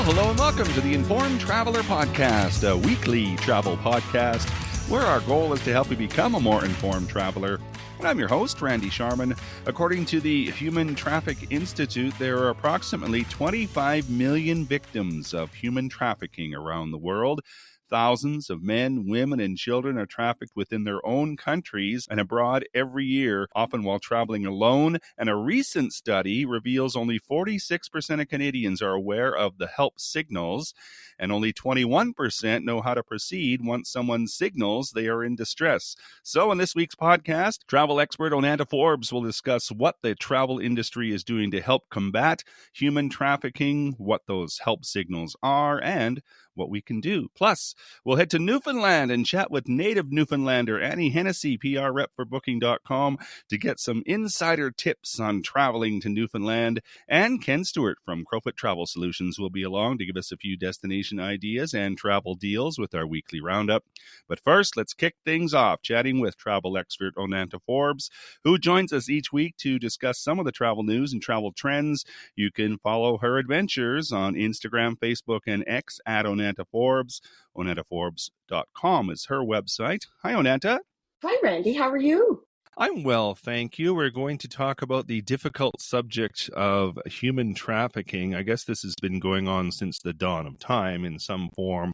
Well, hello and welcome to the Informed Traveler Podcast, a weekly travel podcast where our goal is to help you become a more informed traveler. And I'm your host, Randy Sharman. According to the Human Traffic Institute, there are approximately 25 million victims of human trafficking around the world. Thousands of men, women, and children are trafficked within their own countries and abroad every year, often while traveling alone. And a recent study reveals only 46% of Canadians are aware of the help signals, and only 21% know how to proceed once someone signals they are in distress. So in this week's podcast, travel expert Onanta Forbes will discuss what the travel industry is doing to help combat human trafficking, what those help signals are, and what we can do. Plus, we'll head to Newfoundland and chat with native Newfoundlander Annie Hennessey, PR rep for Booking.com, to get some insider tips on traveling to Newfoundland. And Ken Stewart from Crowfoot Travel Solutions will be along to give us a few destination ideas and travel deals with our weekly roundup. But first, let's kick things off chatting with travel expert Onanta Forbes, who joins us each week to discuss some of the travel news and travel trends. You can follow her adventures on Instagram, Facebook, and X at Onanta Forbes. OnantaForbes.com is her website. Hi, Onanta. Hi, Randy. How are you? I'm well, thank you. We're going to talk about the difficult subject of human trafficking. I guess this has been going on since the dawn of time in some form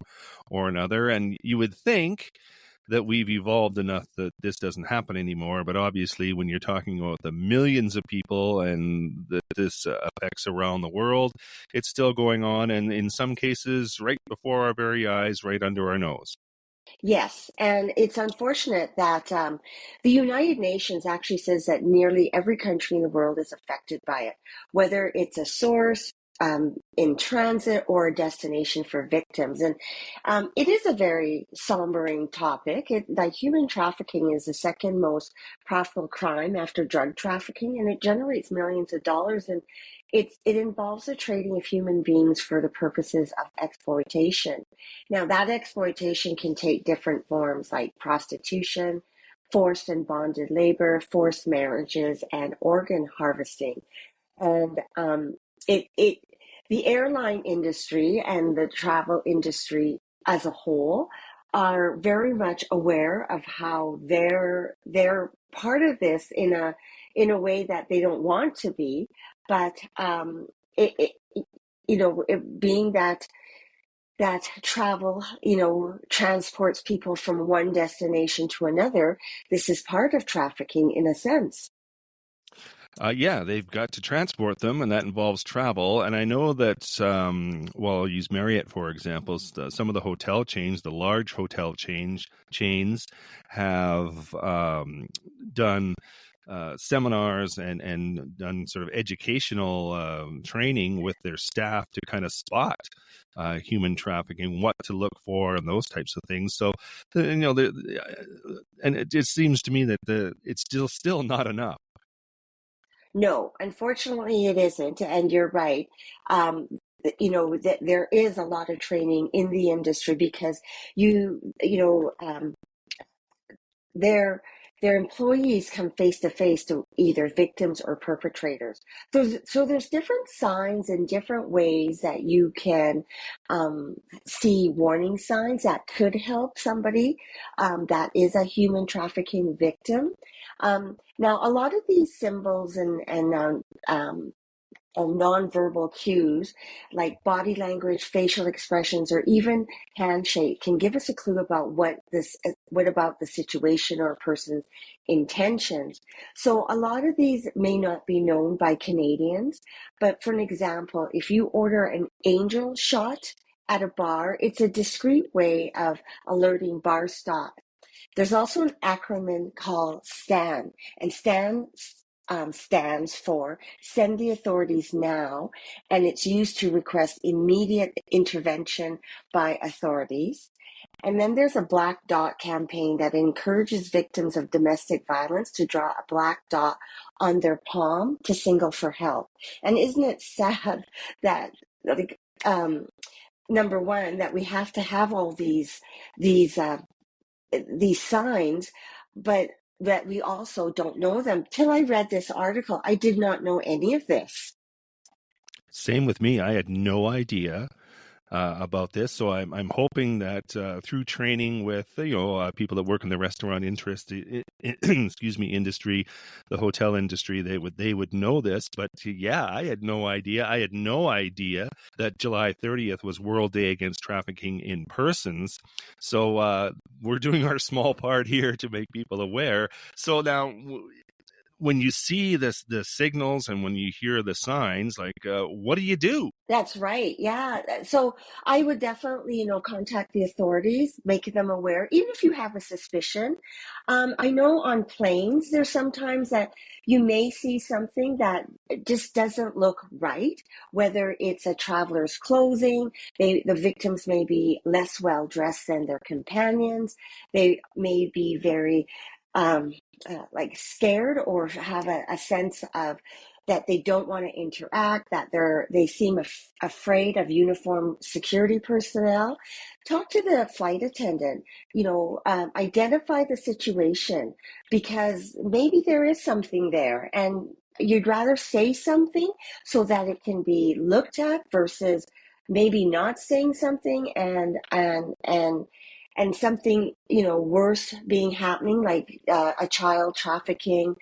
or another. And you would think that we've evolved enough that this doesn't happen anymore. But obviously, when you're talking about the millions of people and that this affects around the world, it's still going on. And in some cases, right before our very eyes, right under our nose. Yes, and it's unfortunate that the United Nations actually says that nearly every country in the world is affected by it, whether it's a source, in transit, or a destination for victims. And it is a very sombering topic. Like human trafficking is the second most profitable crime after drug trafficking, and it generates millions of dollars. And it involves the trading of human beings for the purposes of exploitation. Now, that exploitation can take different forms like prostitution, forced and bonded labor, forced marriages, and organ harvesting. And the airline industry and the travel industry as a whole are very much aware of how they're part of this in a way that they don't want to be, but being that travel, transports people from one destination to another, this is part of trafficking in a sense. Yeah, they've got to transport them, and that involves travel. And I know that, I'll use Marriott, for example. Some of the hotel chains, the large hotel chains, have done seminars and done sort of educational training with their staff to kind of spot human trafficking, what to look for, and those types of things. So, and it just seems to me that it's still not enough. No, unfortunately, it isn't, and you're right. That there is a lot of training in the industry because their employees come face to face to either victims or perpetrators. So there's different signs and different ways that you can see warning signs that could help somebody that is a human trafficking victim. Now, a lot of these symbols and nonverbal cues like body language, facial expressions, or even handshake can give us a clue about what about the situation or a person's intentions. So a lot of these may not be known by Canadians, but for an example, if you order an angel shot at a bar, it's a discreet way of alerting bar staff. There's also an acronym called STAN, and STAN stands for Send the Authorities Now, and it's used to request immediate intervention by authorities. And then there's a black dot campaign that encourages victims of domestic violence to draw a black dot on their palm to signal for help. And isn't it sad that, number one, that we have to have all these signs, but that we also don't know them. Till I read this article, I did not know any of this. Same with me. I had no idea about this. So I'm hoping that through training with people that work in the restaurant excuse me, industry, the hotel industry, they would know this. But yeah, I had no idea. I had no idea that July 30th was World Day Against Trafficking in Persons. So we're doing our small part here to make people aware. So now, when you see the signals and when you hear the signs, like, what do you do? That's right. Yeah. So I would definitely, contact the authorities, make them aware, even if you have a suspicion. I know on planes, there's sometimes that you may see something that just doesn't look right, whether it's a traveler's clothing, the victims may be less well dressed than their companions. They may be very, um, like scared or have a sense of that they don't want to interact, that they seem afraid of uniformed security personnel. Talk to the flight attendant, identify the situation because maybe there is something there and you'd rather say something so that it can be looked at versus maybe not saying something and something worse being happening like a child trafficking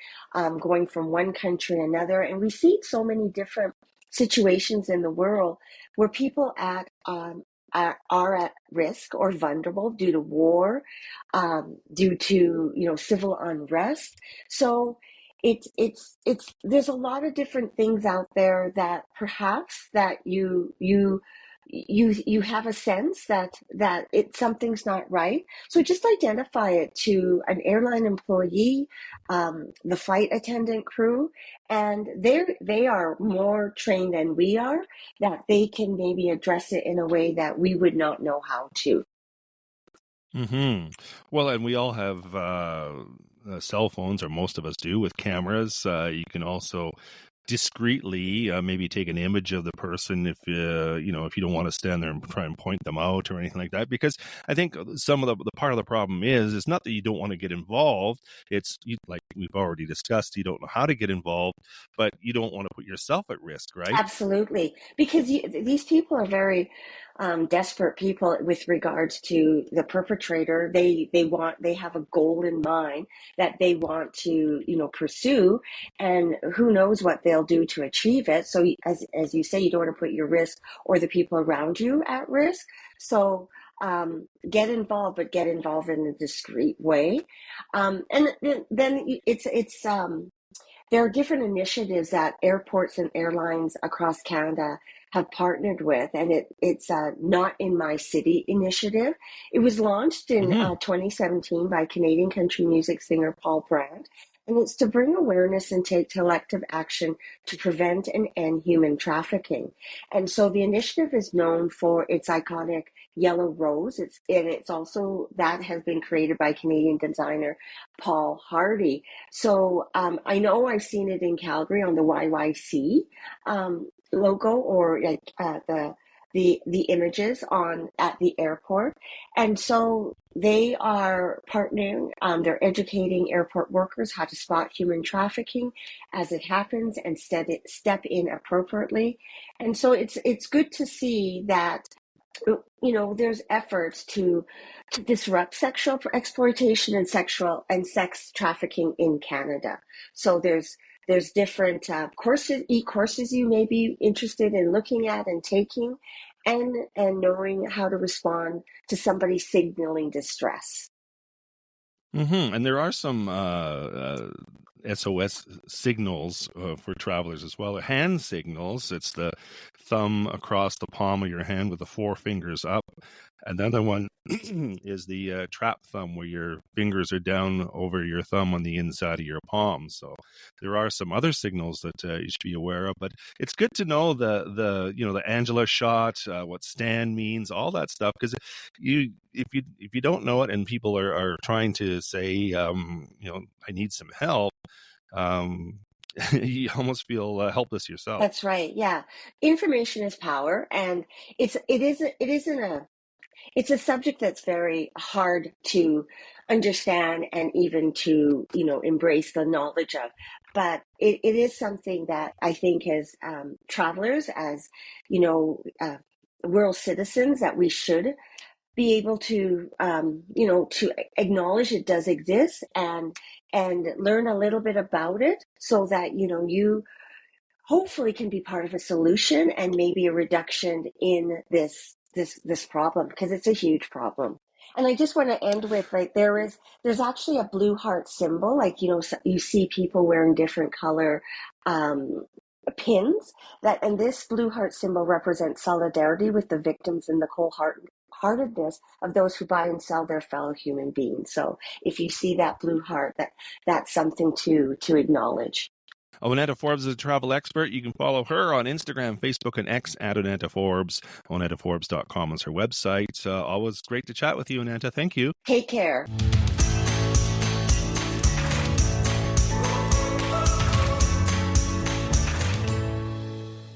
going from one country to another. And we see so many different situations in the world where people are at risk or vulnerable due to war, due to civil unrest. So it's there's a lot of different things out there that perhaps that you have a sense that something's not right. So just identify it to an airline employee, the flight attendant crew, and they are more trained than we are, that they can maybe address it in a way that we would not know how to. Hmm. Well, and we all have cell phones, or most of us do, with cameras. You can also discreetly maybe take an image of the person if if you don't want to stand there and try and point them out or anything like that. Because I think some of the part of the problem is not that you don't want to get involved. It's like we've already discussed, you don't know how to get involved, but you don't want to put yourself at risk, right? Absolutely, because these people are very desperate people with regards to the perpetrator. They have a goal in mind that they want to pursue, and who knows what they'll do to achieve it. So as you say, you don't want to put your risk or the people around you at risk. So get involved, but get involved in a discreet way, and then there are different initiatives that airports and airlines across Canada have partnered with, and it's a Not in My City initiative. It was launched in Hmm. 2017 by Canadian country music singer Paul Brandt, and it's to bring awareness and take collective action to prevent and end human trafficking. And so the initiative is known for its iconic yellow rose. It's also that has been created by Canadian designer Paul Hardy. So I know I've seen it in Calgary on the YYC logo, or like the images on at the airport, and so they are partnering. They're educating airport workers how to spot human trafficking as it happens and step in appropriately. And so it's good to see that there's efforts to disrupt sexual exploitation and sexual and sex trafficking in Canada. So there's different e-courses you may be interested in looking at and taking, and knowing how to respond to somebody signaling distress. Hmm. And there are some SOS signals for travelers as well. Hand signals. It's the thumb across the palm of your hand with the four fingers up. Another one is the trap thumb, where your fingers are down over your thumb on the inside of your palm. So there are some other signals that you should be aware of. But it's good to know the Angela shot, what stand means, all that stuff, because if you don't know it and people are trying to say I need some help, um, you almost feel helpless yourself. That's right. Yeah, information is power, and it's a subject that's very hard to understand and even to embrace the knowledge of, but it is something that I think as travelers, as you know world citizens that we should be able to, to acknowledge it does exist and learn a little bit about it so that, you hopefully can be part of a solution and maybe a reduction in this problem, because it's a huge problem. And I just want to end with, like, there's actually a blue heart symbol, like, you see people wearing different color um, pins, and this blue heart symbol represents solidarity with the victims and the heartedness of those who buy and sell their fellow human beings. So if you see that blue heart, that's something to acknowledge. Onanta Forbes is a travel expert. You can follow her on Instagram, Facebook, and X at Onanta Forbes. OnantaForbes.com is her website. Always great to chat with you, Onanta. Thank you. Take care.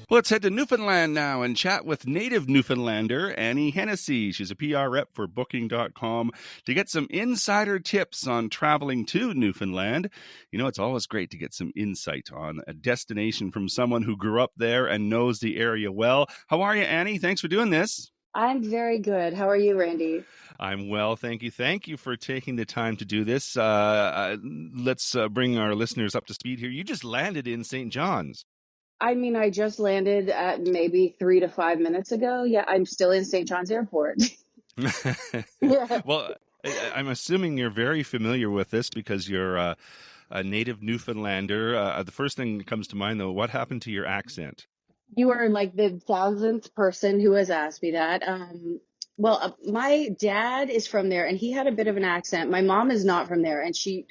Let's head to Newfoundland now and chat with native Newfoundlander Annie Hennessey. She's a PR rep for Booking.com to get some insider tips on traveling to Newfoundland. It's always great to get some insight on a destination from someone who grew up there and knows the area well. How are you, Annie? Thanks for doing this. I'm very good. How are you, Randy? I'm well, thank you. Thank you for taking the time to do this. Let's bring our listeners up to speed here. You just landed in St. John's. I just landed at maybe 3 to 5 minutes ago. Yeah, I'm still in St. John's Airport. Yeah. Well, I'm assuming you're very familiar with this because you're a native Newfoundlander. The first thing that comes to mind, though, what happened to your accent? You are like the 1000th person who has asked me that. My dad is from there and he had a bit of an accent. My mom is not from there and she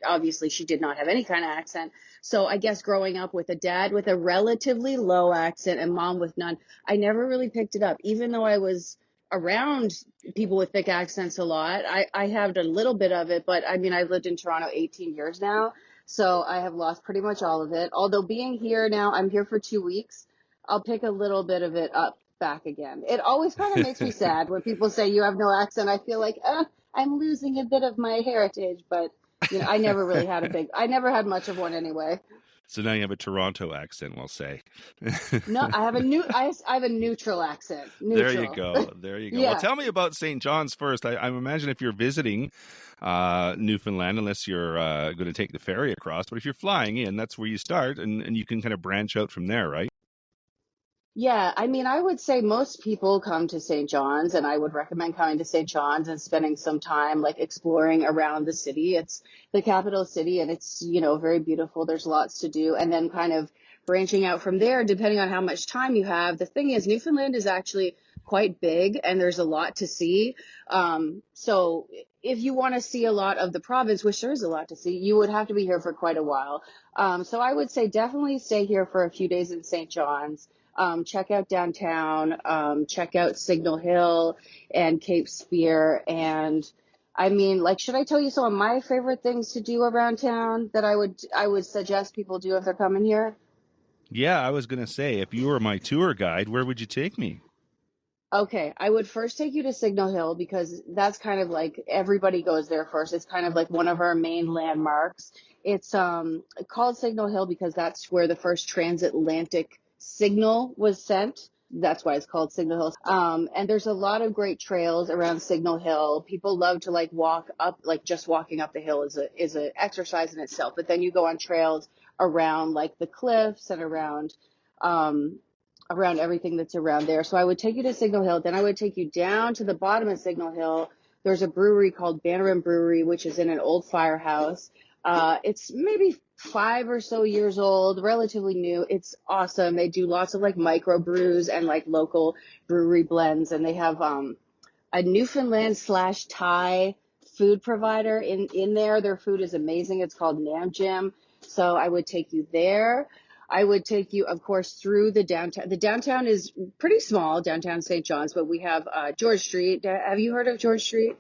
did not have any kind of accent. So I guess growing up with a dad with a relatively low accent and mom with none, I never really picked it up. Even though I was around people with thick accents a lot, I have a little bit of it, but I've lived in Toronto 18 years now. So I have lost pretty much all of it. Although being here now, I'm here for 2 weeks. I'll pick a little bit of it up back again. It always kind of makes me sad when people say you have no accent. I feel like I'm losing a bit of my heritage, but I never really I never had much of one anyway. So now you have a Toronto accent, we'll say. No, I have a neutral accent. Neutral. There you go. There you go. Yeah. Well, tell me about St. John's first. I imagine if you're visiting Newfoundland, unless you're going to take the ferry across, but if you're flying in, that's where you start, and you can kind of branch out from there, right? Yeah, I would say most people come to St. John's, and I would recommend coming to St. John's and spending some time like exploring around the city. It's the capital city and it's, very beautiful. There's lots to do. And then kind of branching out from there, depending on how much time you have. The thing is, Newfoundland is actually quite big and there's a lot to see. So if you want to see a lot of the province, which there is a lot to see, you would have to be here for quite a while. So I would say definitely stay here for a few days in St. John's. Check out downtown, check out Signal Hill and Cape Spear. And should I tell you some of my favorite things to do around town that I would suggest people do if they're coming here? Yeah, I was going to say, if you were my tour guide, where would you take me? Okay, I would first take you to Signal Hill because that's kind of like everybody goes there first. It's kind of like one of our main landmarks. It's called Signal Hill because that's where the first transatlantic signal was sent. That's why it's called Signal Hill. And there's a lot of great trails around Signal Hill. People love to walk up, just walking up the hill is a exercise in itself. But then you go on trails around the cliffs and around everything that's around there. So I would take you to Signal Hill. Then I would take you down to the bottom of Signal Hill. There's a brewery called Bannerman Brewery, which is in an old firehouse. It's maybe 5 or so years old, relatively new. It's awesome. They do lots of micro brews and local brewery blends. And they have a Newfoundland / Thai food provider in there. Their food is amazing. It's called Nam Jim. So I would take you there. I would take you, of course, through the downtown. The downtown is pretty small, downtown St. John's, but we have George Street. Have you heard of George Street?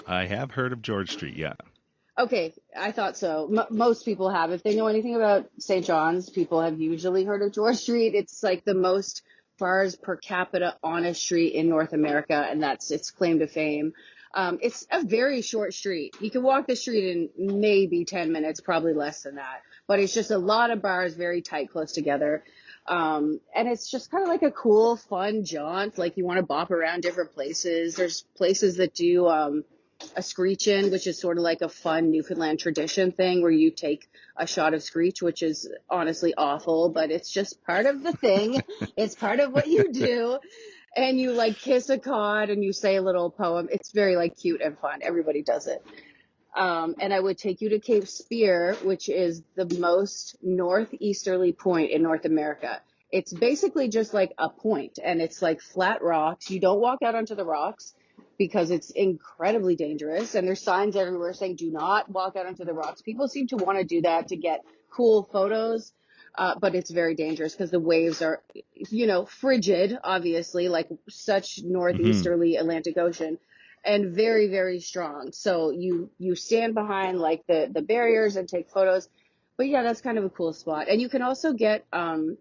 I have heard of George Street, yeah. Okay, I thought so. Most people have. If they know anything about St. John's, people have usually heard of George Street. It's the most bars per capita on a street in North America, and that's its claim to fame. It's a very short street. You can walk the street in maybe 10 minutes, probably less than that. but it's just a lot of bars very tight, close together. And it's just kind of like a cool, fun jaunt. Like you want to bop around different places. There's places that do a screech-in, which is sort of like a fun Newfoundland tradition thing where you take a shot of screech, which is honestly awful, but it's just part of the thing. It's part of what you do. And you like kiss a cod and you say a little poem. It's very like cute and fun. Everybody does it. And I would take you to Cape Spear, which is the most northeasterly point in North America. It's basically just like a point, and it's like flat rocks. You don't walk out onto the rocks because it's incredibly dangerous. And there's signs everywhere saying, do not walk out onto the rocks. People seem to want to do that to get cool photos. But it's very dangerous because the waves are, frigid, obviously, like such northeasterly Atlantic Ocean, and very, very strong. So you stand behind like the barriers and take photos. But yeah, that's kind of a cool spot. And you can also get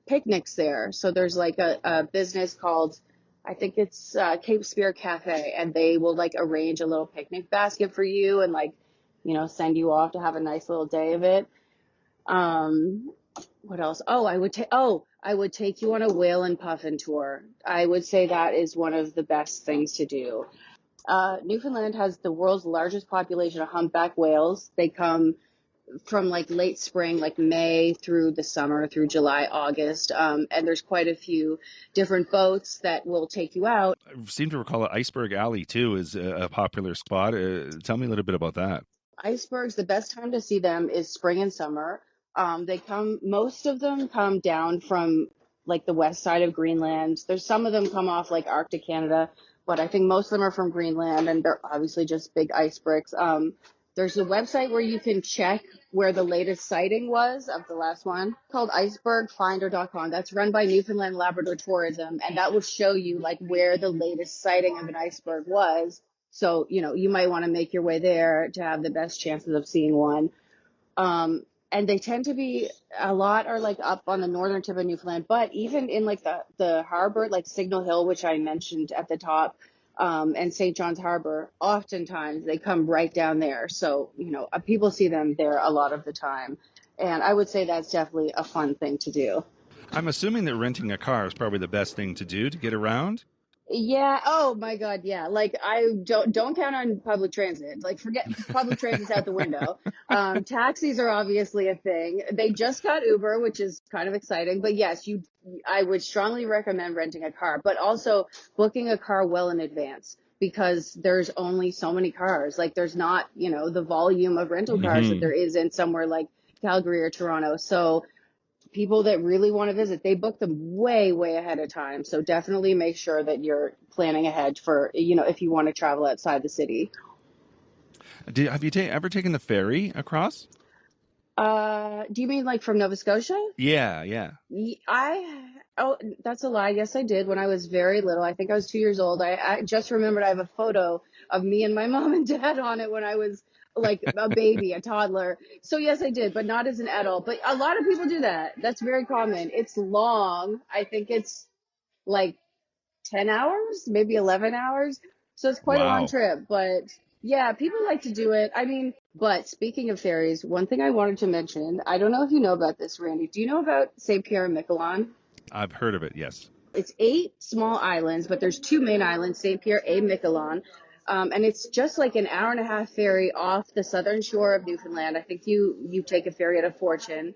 picnics there. So there's like a business called, I think it's Cape Spear Cafe, and they will like arrange a little picnic basket for you and like, send you off to have a nice little day of it. What else? I would take you on a whale and puffin tour. I would say that is one of the best things to do. Newfoundland has the world's largest population of humpback whales. They come from like late spring, like May through the summer, through July, August. And there's quite a few different boats that will take you out. I seem to recall that Iceberg Alley too is a popular spot. Tell me a little bit about that. Icebergs, the best time to see them is spring and summer. Most of them come down from like the west side of Greenland. There's some of them come off like Arctic Canada, but I think most of them are from Greenland, and they're obviously just big icebergs. There's a website where you can check where the latest sighting was of the last one, called icebergfinder.com. That's run by Newfoundland Labrador Tourism, and that will show you like where the latest sighting of an iceberg was. So, you might want to make your way there to have the best chances of seeing one. And they tend to be, a lot are like up on the northern tip of Newfoundland, but even in like the harbor, like Signal Hill, which I mentioned at the top, and St. John's Harbor, oftentimes they come right down there. So, people see them there a lot of the time. And I would say that's definitely a fun thing to do. I'm assuming that renting a car is probably the best thing to do to get around. Yeah. Oh my God. Yeah. Like I don't count on public transit. Like forget public transit's out the window. Taxis are obviously a thing. They just got Uber, which is kind of exciting. But yes, I would strongly recommend renting a car, but also booking a car well in advance, because there's only so many cars. Like there's not, the volume of rental cars that there is in somewhere like Calgary or Toronto. So people that really want to visit, they book them way, way ahead of time. So definitely make sure that you're planning ahead for, if you want to travel outside the city. Have you ever taken the ferry across? Do you mean like from Nova Scotia? Yeah. That's a lie. Yes, I did when I was very little. I think I was 2 years old. I just remembered I have a photo of me and my mom and dad on it when I was like a baby, a toddler. So yes, I did, but not as an adult. But a lot of people do that. That's very common. It's long. I think it's like 10 hours, maybe 11 hours. So it's quite a long trip, but yeah, people like to do it. I mean, but speaking of ferries, one thing I wanted to mention, I don't know if you know about this, Randy. Do you know about St. Pierre and Miquelon? I've heard of it, yes. It's 8 small islands, but there's 2 main islands, St. Pierre and Miquelon. And it's just like an hour and a half ferry off the southern shore of Newfoundland. I think you take a ferry at a fortune.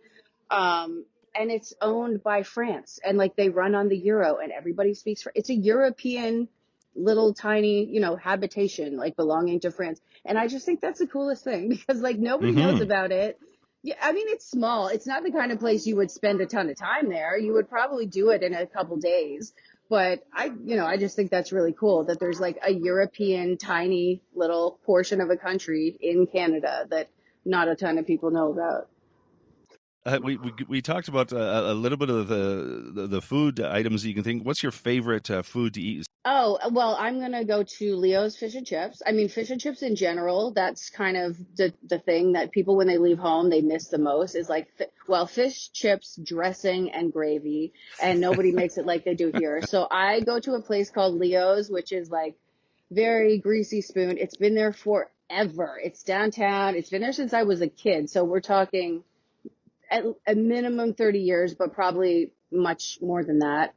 And it's owned by France, and like they run on the euro, and everybody speaks French. It's a European little tiny, habitation like belonging to France. And I just think that's the coolest thing, because like nobody knows about it. Yeah, I mean, it's small. It's not the kind of place you would spend a ton of time there. You would probably do it in a couple days. But I just think that's really cool that there's like a European tiny little portion of a country in Canada that not a ton of people know about. We talked about a little bit of the food items that you can think. What's your favorite food to eat? Oh, well, I'm going to go to Leo's Fish and Chips. I mean, fish and chips in general, that's kind of the thing that people, when they leave home, they miss the most is like, fish, chips, dressing, and gravy. And nobody makes it like they do here. So I go to a place called Leo's, which is like very greasy spoon. It's been there forever. It's downtown. It's been there since I was a kid. So we're talking at a minimum 30 years, but probably much more than that.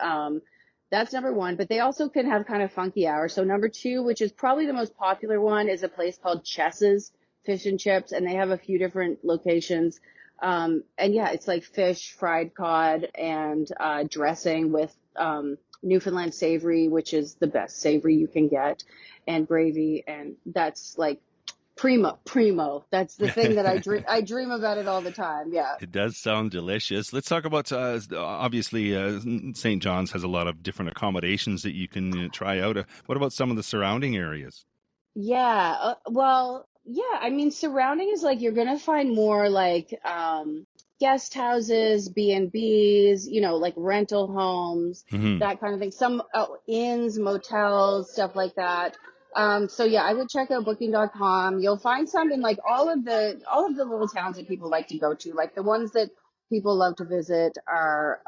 That's number one, but they also can have kind of funky hours. So number two, which is probably the most popular one, is a place called Chess's Fish and Chips, and they have a few different locations. And yeah, it's like fish, fried cod, and dressing with Newfoundland savory, which is the best savory you can get, and gravy, and that's like primo. That's the thing that I dream about it all the time. Yeah. It does sound delicious. Let's talk about, obviously, St. John's has a lot of different accommodations that you can try out. What about some of the surrounding areas? Yeah. Well, yeah. I mean, surrounding is like you're gonna find more like guest houses, B&Bs, like rental homes, Mm-hmm. that kind of thing. Some inns, motels, stuff like that. So yeah, I would check out booking.com. You'll find some in like all of the little towns that people like to go to. Like the ones that people love to visit are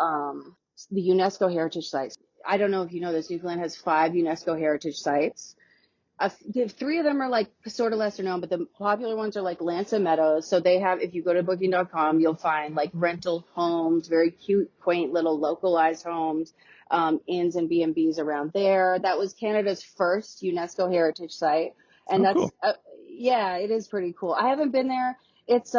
the UNESCO heritage sites. I don't know if you know this, Newfoundland has 5 UNESCO heritage sites. Three of them are like sort of lesser known, but the popular ones are like Lansa Meadows. So they have, if you go to booking.com, you'll find like rental homes, very cute, quaint little localized homes, inns and B&Bs around there. That was Canada's first UNESCO heritage site. And Oh, that's, cool. yeah, it is pretty cool. I haven't been there. It's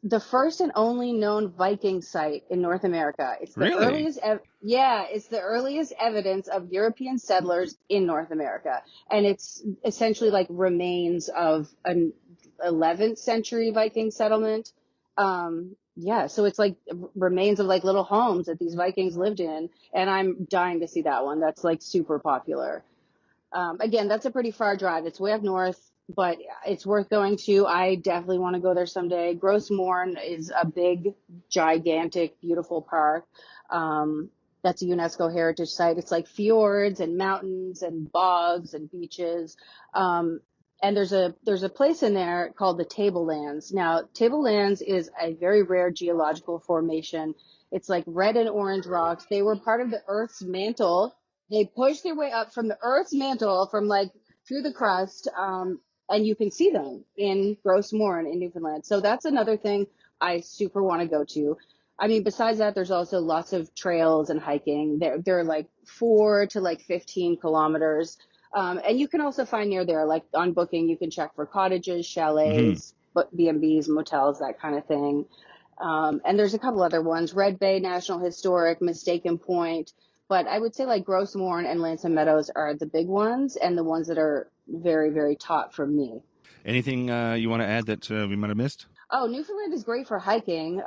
the first and only known Viking site in North America. Really? It's the earliest evidence of European settlers in North America. And it's essentially like remains of an 11th century Viking settlement. Yeah, so it's like remains of like little homes that these Vikings lived in. And I'm dying to see that one. That's like super popular. Again, that's a pretty far drive. It's way up north, but it's worth going to. I definitely want to go there someday. Gross Mourne is a big, gigantic, beautiful park. That's a UNESCO heritage site. It's like fjords and mountains and bogs and beaches. And there's a place in there called the Tablelands. Now, Tablelands is a very rare geological formation. It's like red and orange rocks. They were part of the Earth's mantle. They pushed their way up from the Earth's mantle, from like through the crust, and you can see them in Gross Mourne in Newfoundland. So that's another thing I super want to go to. I mean, besides that, there's also lots of trails and hiking. They're like 4 to like 15 kilometers. And you can also find near there, like on Booking, you can check for cottages, Mm-hmm. chalets, B&Bs, motels, that kind of thing. And there's a couple other ones, Red Bay National Historic, Mistaken Point. But I would say like Gross Mourne and Lansa Meadows are the big ones and the ones that are very, very top for me. Anything you want to add that we might have missed? Oh, Newfoundland is great for hiking.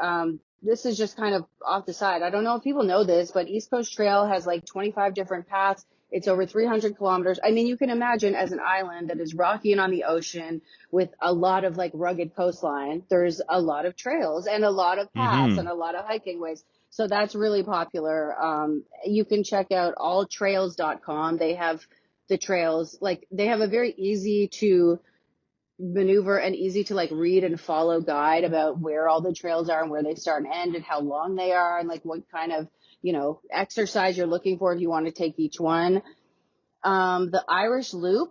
This is just kind of off the side. I don't know if people know this, but East Coast Trail has like 25 different paths. It's over 300 kilometers. I mean, you can imagine as an island that is rocky and on the ocean with a lot of like rugged coastline, there's a lot of trails and a lot of paths Mm-hmm. and a lot of hiking ways. So that's really popular. You can check out alltrails.com. They have the trails, like they have a very easy to maneuver and easy to like read and follow guide about where all the trails are and where they start and end and how long they are and like what kind of, exercise you're looking for if you want to take each one. The Irish Loop,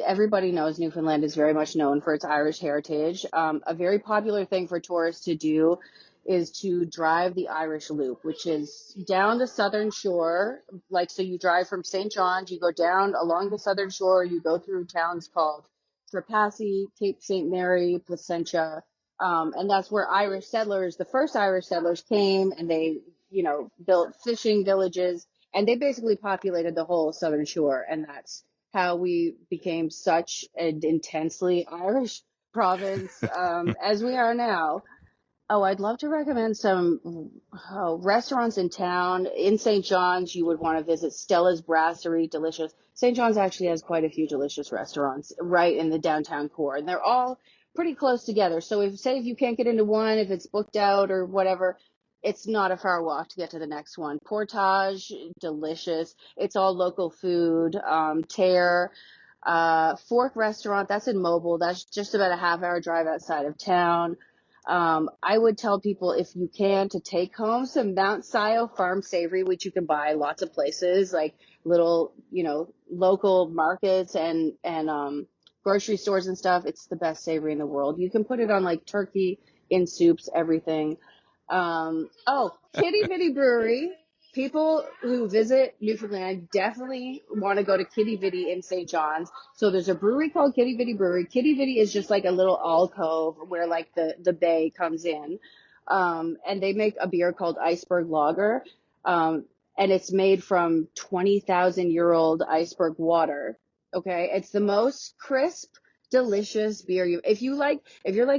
everybody knows Newfoundland is very much known for its Irish heritage. A very popular thing for tourists to do is to drive the Irish Loop, which is down the southern shore. Like, so you drive from St. John's, you go down along the southern shore, you go through towns called Trepassey, Cape St. Mary, Placentia. And that's where the first Irish settlers came and they, built fishing villages and they basically populated the whole southern shore. And that's how we became such an intensely Irish province as we are now. Oh, I'd love to recommend some restaurants in town. In St. John's, you would want to visit Stella's Brasserie, delicious. St. John's actually has quite a few delicious restaurants right in the downtown core, and they're all pretty close together. So if you can't get into one, if it's booked out or whatever, it's not a far walk to get to the next one. Portage, delicious. It's all local food. Tear, Fork Restaurant, that's in Mobile. That's just about a half-hour drive outside of town. I would tell people if you can to take home some Mount Scio farm savory, which you can buy lots of places, like little, local markets and grocery stores and stuff. It's the best savory in the world. You can put it on like turkey in soups, everything. Kitty Vitty Brewery. People who visit Newfoundland definitely want to go to Kitty Vitty in St. John's. So there's a brewery called Kitty Vitty Brewery. Kitty Vitty is just like a little alcove where like the bay comes in. And they make a beer called Iceberg Lager. And it's made from 20,000-year-old iceberg water. Okay. It's the most crisp, delicious beer. If you're like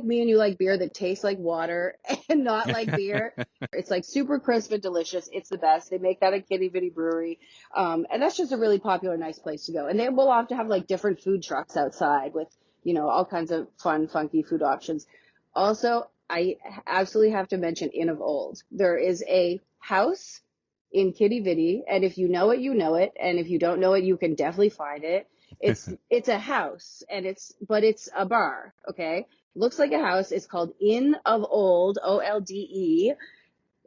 me and you like beer that tastes like water and not like beer, it's like super crisp and delicious. It's the best. They make that at Kitty Vitty Brewery. And that's just a really popular, nice place to go. And they will often have like different food trucks outside with, all kinds of fun, funky food options. Also, I absolutely have to mention Inn of Old. There is a house in Kitty Vitty, and if you know it, you know it. And if you don't know it, you can definitely find it. It's a house, and it's a bar. Okay, looks like a house. It's called Inn of Old, OLDE.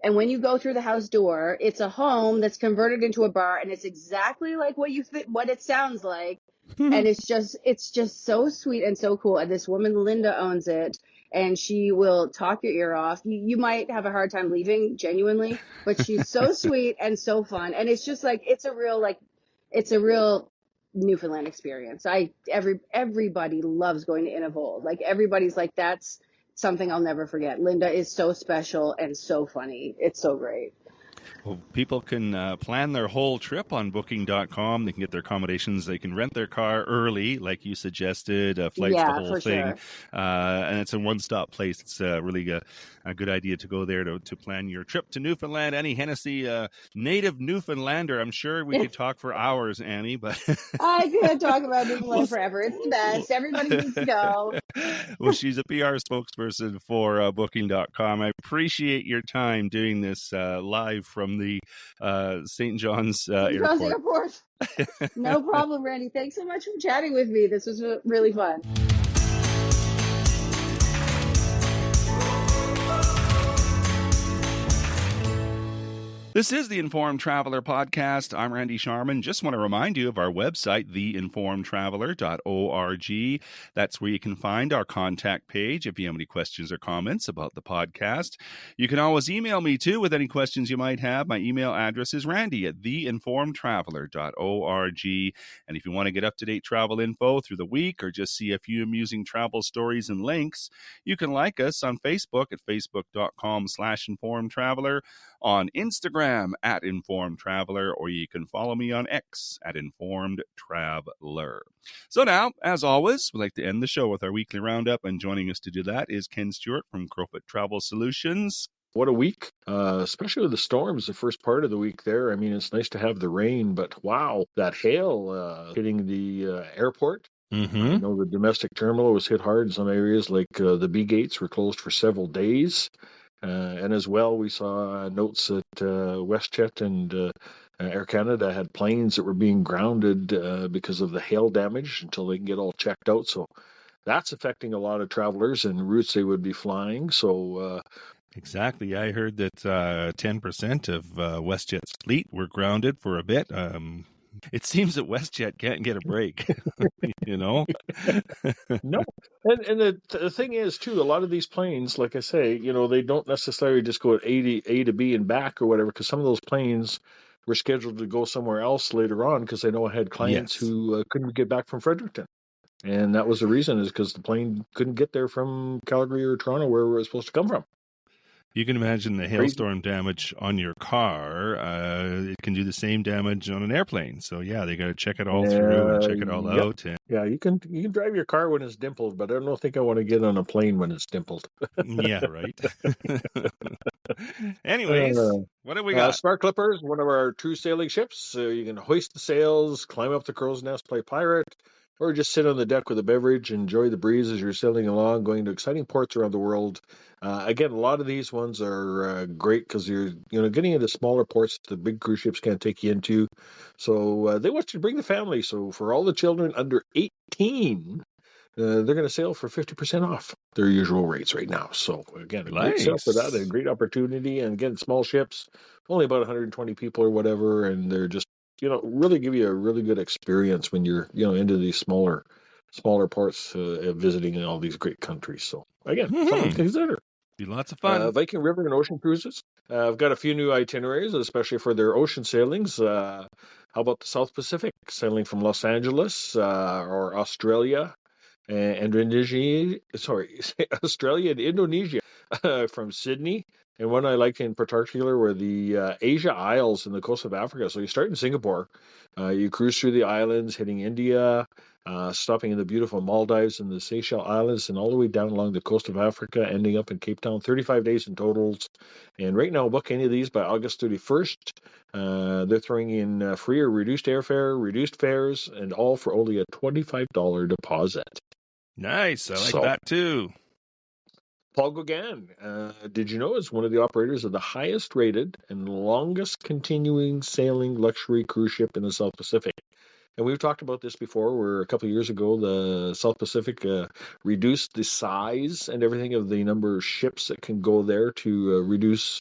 And when you go through the house door, it's a home that's converted into a bar, and it's exactly like what it sounds like. And it's just so sweet and so cool. And this woman, Linda, owns it, and she will talk your ear off. You might have a hard time leaving, genuinely, but she's so sweet and so fun. And it's just like, it's a real Newfoundland experience. Everybody loves going to Inn of Old. Like, everybody's like, that's something I'll never forget. Linda is so special and so funny. It's so great. Well, people can plan their whole trip on Booking.com. They can get their accommodations. They can rent their car early, like you suggested, flights, the whole thing. Sure. And it's a one-stop place. It's really a good idea to go there to plan your trip to Newfoundland. Annie Hennessey, native Newfoundlander. I'm sure we could talk for hours, Annie, but I could talk about Newfoundland forever. It's the best. Everybody needs to go. Well, she's a PR spokesperson for Booking.com. I appreciate your time doing this live from the St. John's airport. No problem, Randy. Thanks so much for chatting with me. This was really fun. This is the Informed Traveler Podcast. I'm Randy Sharman. Just want to remind you of our website, theinformedtraveler.org. That's where you can find our contact page if you have any questions or comments about the podcast. You can always email me, too, with any questions you might have. My email address is randy@theinformedtraveler.org. And if you want to get up-to-date travel info through the week or just see a few amusing travel stories and links, you can like us on Facebook at facebook.com/informedtraveler, on Instagram @Informed Traveler, or you can follow me on X @Informed Traveler. So now, as always, we'd like to end the show with our weekly roundup, and joining us to do that is Ken Stewart from Crowfoot Travel Solutions. What a week, especially with the storms, the first part of the week there. I mean, it's nice to have the rain, but wow, that hail hitting the airport. Mm-hmm. I know the domestic terminal was hit hard in some areas, like the B gates were closed for several days. And as well, we saw notes that WestJet and Air Canada had planes that were being grounded because of the hail damage until they can get all checked out. So that's affecting a lot of travelers and routes they would be flying. So exactly. I heard that 10% of WestJet's fleet were grounded for a bit. It seems that WestJet can't get a break, No. And the thing is, too, a lot of these planes, like I say, they don't necessarily just go at A to B and back or whatever, because some of those planes were scheduled to go somewhere else later on, because I know I had clients who couldn't get back from Fredericton. And that was the reason, is because the plane couldn't get there from Calgary or Toronto, where it was supposed to come from. You can imagine the hailstorm damage on your car. It can do the same damage on an airplane. So, yeah, they got to check it all through and check it all out. And... yeah, you can drive your car when it's dimpled, but I don't think I want to get on a plane when it's dimpled. Yeah, right. Anyways, what do we got? Smart Clippers, one of our true sailing ships. You can hoist the sails, climb up the crow's nest, play pirate, or just sit on the deck with a beverage, enjoy the breeze as you're sailing along, going to exciting ports around the world. Again, a lot of these ones are great because you're getting into smaller ports that the big cruise ships can't take you into. So they want you to bring the family. So for all the children under 18, they're going to sail for 50% off their usual rates right now. So again, a great sale for that, a great opportunity. And again, small ships, only about 120 people or whatever, and they're just really give you a really good experience when you're, into these smaller ports, visiting in all these great countries. So again, something to consider. Be lots of fun. Viking River and ocean cruises. I've got a few new itineraries, especially for their ocean sailings. How about the South Pacific, sailing from Los Angeles or Australia and Indonesia? Sorry, Australia and Indonesia from Sydney. And one I like in particular were the Asia Isles in the coast of Africa. So you start in Singapore, you cruise through the islands, hitting India, stopping in the beautiful Maldives and the Seychelles Islands, and all the way down along the coast of Africa, ending up in Cape Town. 35 days in totals. And right now, book any of these by August 31st. They're throwing in free or reduced airfare, reduced fares, and all for only a $25 deposit. Nice. I like So, that too. Paul Gauguin, did you know, is one of the operators of the highest rated and longest continuing sailing luxury cruise ship in the South Pacific. And we've talked about this before, where a couple of years ago, the South Pacific reduced the size and everything of the number of ships that can go there to reduce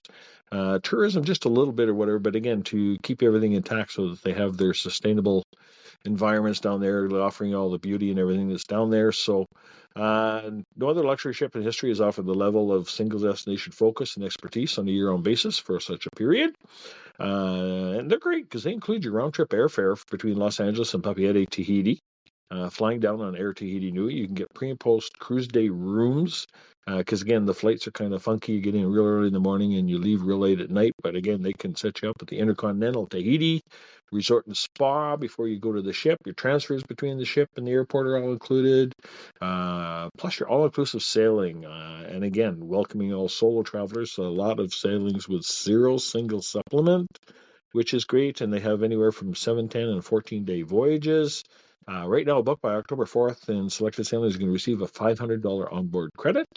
tourism just a little bit or whatever. But again, to keep everything intact so that they have their sustainable environments down there, offering all the beauty and everything that's down there. So no other luxury ship in history has offered the level of single destination focus and expertise on a year-round basis for such a period. And they're great because they include your round-trip airfare between Los Angeles and Papeete, Tahiti. Flying down on Air Tahiti Nui, you can get pre and post cruise day rooms because, again, the flights are kind of funky. You get in real early in the morning and you leave real late at night. But, again, they can set you up at the Intercontinental Tahiti Resort and Spa before you go to the ship. Your transfers between the ship and the airport are all included. Plus your all-inclusive sailing. And, again, welcoming all solo travelers. A lot of sailings with zero single supplement, which is great. And they have anywhere from 7, 10, and 14-day voyages. Right now, book by October 4th, and selected sailors are going to receive a $500 onboard credit,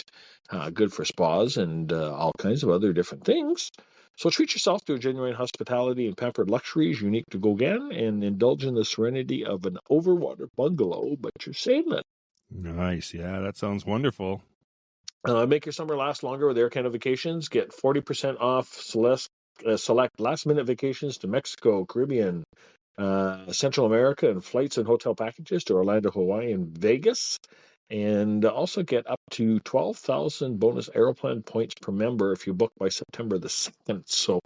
good for spas and all kinds of other different things. So treat yourself to a genuine hospitality and pampered luxuries unique to Gauguin, and indulge in the serenity of an overwater bungalow, but you're sailing. Nice. Yeah, that sounds wonderful. Make your summer last longer with Air Canada Vacations. Get 40% off select last-minute vacations to Mexico, Caribbean, Central America, and flights and hotel packages to Orlando, Hawaii, and Vegas. And also get up to 12,000 bonus Aeroplan points per member if you book by September the 2nd. So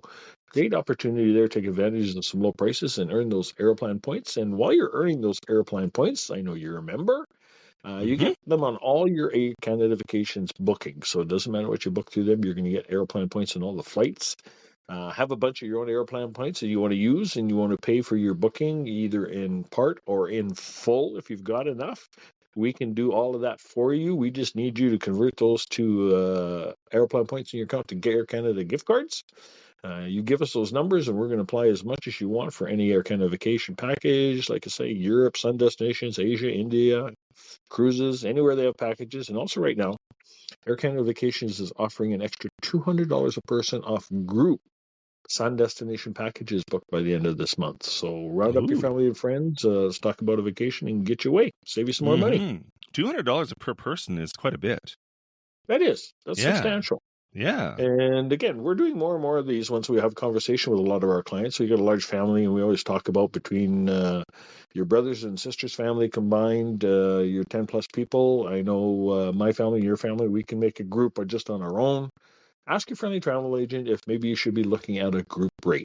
great opportunity there. Take advantage of some low prices and earn those Aeroplan points. And while you're earning those Aeroplan points, I know you're a member, you get them on all your Air Canada Vacations bookings. So it doesn't matter what you book through them. You're going to get Aeroplan points on all the flights. Have a bunch of your own Aeroplan points that you want to use, and you want to pay for your booking either in part or in full if you've got enough. We can do all of that for you. We just need you to convert those to Aeroplan points in your account to Air Canada gift cards. You give us those numbers, and we're going to apply as much as you want for any Air Canada vacation package. Like I say, Europe, sun destinations, Asia, India, cruises, anywhere they have packages. And also right now, Air Canada Vacations is offering an extra $200 a person off group sun destination packages booked by the end of this month. So round up your family and friends, let's talk about a vacation and get you away. Save you some more money. $200 per person is quite a bit. That's substantial. Yeah. And again, we're doing more and more of these once we have conversation with a lot of our clients. We got a large family, and we always talk about between your brothers and sisters family combined, your 10 plus people. I know my family, your family, we can make a group just on our own. Ask your friendly travel agent if maybe you should be looking at a group rate.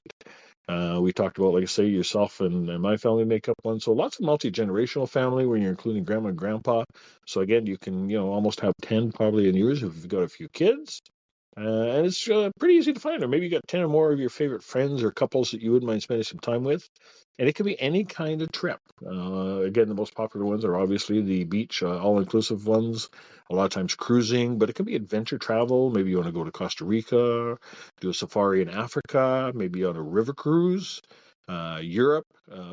We talked about, like I say, yourself and my family make up one. So lots of multi-generational family when you're including grandma and grandpa. So again, you can, almost have 10 probably in yours if you've got a few kids. And it's pretty easy to find. Or maybe you got 10 or more of your favorite friends or couples that you wouldn't mind spending some time with. And it can be any kind of trip. Again, the most popular ones are obviously the beach, all-inclusive ones. A lot of times cruising, but it can be adventure travel. Maybe you want to go to Costa Rica, do a safari in Africa, maybe on a river cruise, Europe,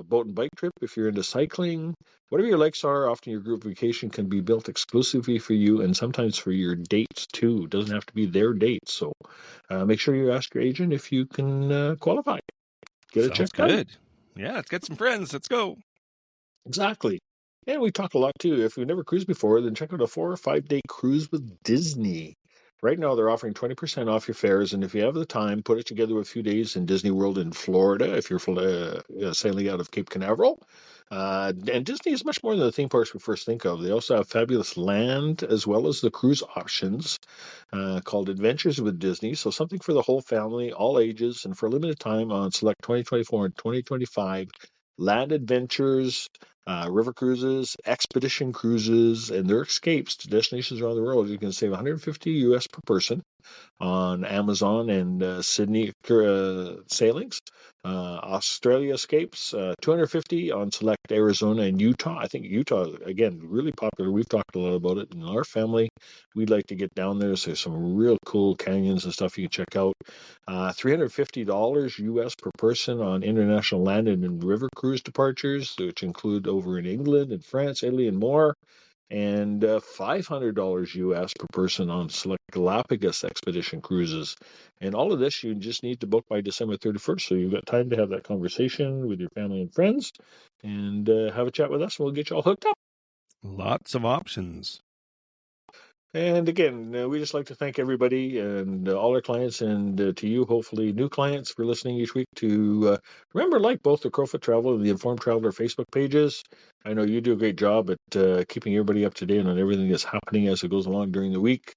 boat and bike trip if you're into cycling. Whatever your likes are, often your group vacation can be built exclusively for you and sometimes for your dates too. It doesn't have to be their dates. So make sure you ask your agent if you can qualify. Get it checked out. Good. Yeah, let's get some friends. Let's go. Exactly. And we talk a lot too. If you've never cruised before, then check out a 4 or 5 day cruise with Disney. Right now, they're offering 20% off your fares, and if you have the time, put it together with a few days in Disney World in Florida if you're sailing out of Cape Canaveral. And Disney is much more than the theme parks we first think of. They also have fabulous land as well as the cruise options called Adventures with Disney. So something for the whole family, all ages, and for a limited time on select 2024 and 2025 land adventures, river cruises, expedition cruises, and their escapes to destinations around the world. You can save 150 US per person on Amazon and Sydney sailings. Australia escapes, 250 on select Arizona and Utah. I think Utah, again, really popular. We've talked a lot about it in our family. We'd like to get down there. So there's some real cool canyons and stuff you can check out. $350 US per person on international land and river cruise departures, which include over in England and France, Italy, and more. And $500 US per person on select Galapagos expedition cruises. And all of this you just need to book by December 31st. So you've got time to have that conversation with your family and friends and have a chat with us, and we'll get you all hooked up. Lots of options. And again, we just like to thank everybody and all our clients, and to you, hopefully new clients, for listening each week. To remember, like both the Crowfoot Travel and the Informed Traveler Facebook pages. I know you do a great job at keeping everybody up to date on everything that's happening as it goes along during the week.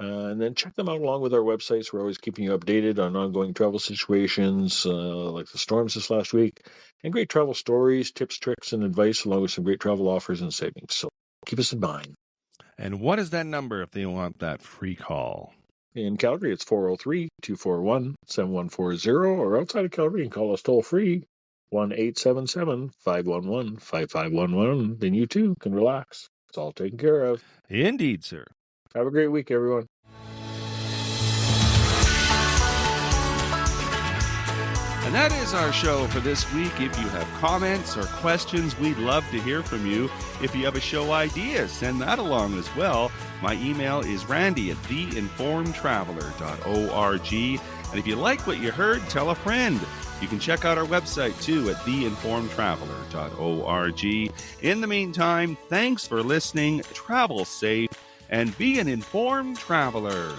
And then check them out along with our websites. We're always keeping you updated on ongoing travel situations, like the storms this last week, and great travel stories, tips, tricks, and advice, along with some great travel offers and savings. So keep us in mind. And what is that number if they want that free call? In Calgary, it's 403-241-7140, or outside of Calgary, you can call us toll free, 1-877-511-5511. Then you too can relax. It's all taken care of. Indeed, sir. Have a great week, everyone. And that is our show for this week. If you have comments or questions, we'd love to hear from you. If you have a show idea, send that along as well. My email is randy@theinformedtraveler.org. And if you like what you heard, tell a friend. You can check out our website too at theinformedtraveler.org. In the meantime, thanks for listening, travel safe, and be an informed traveler.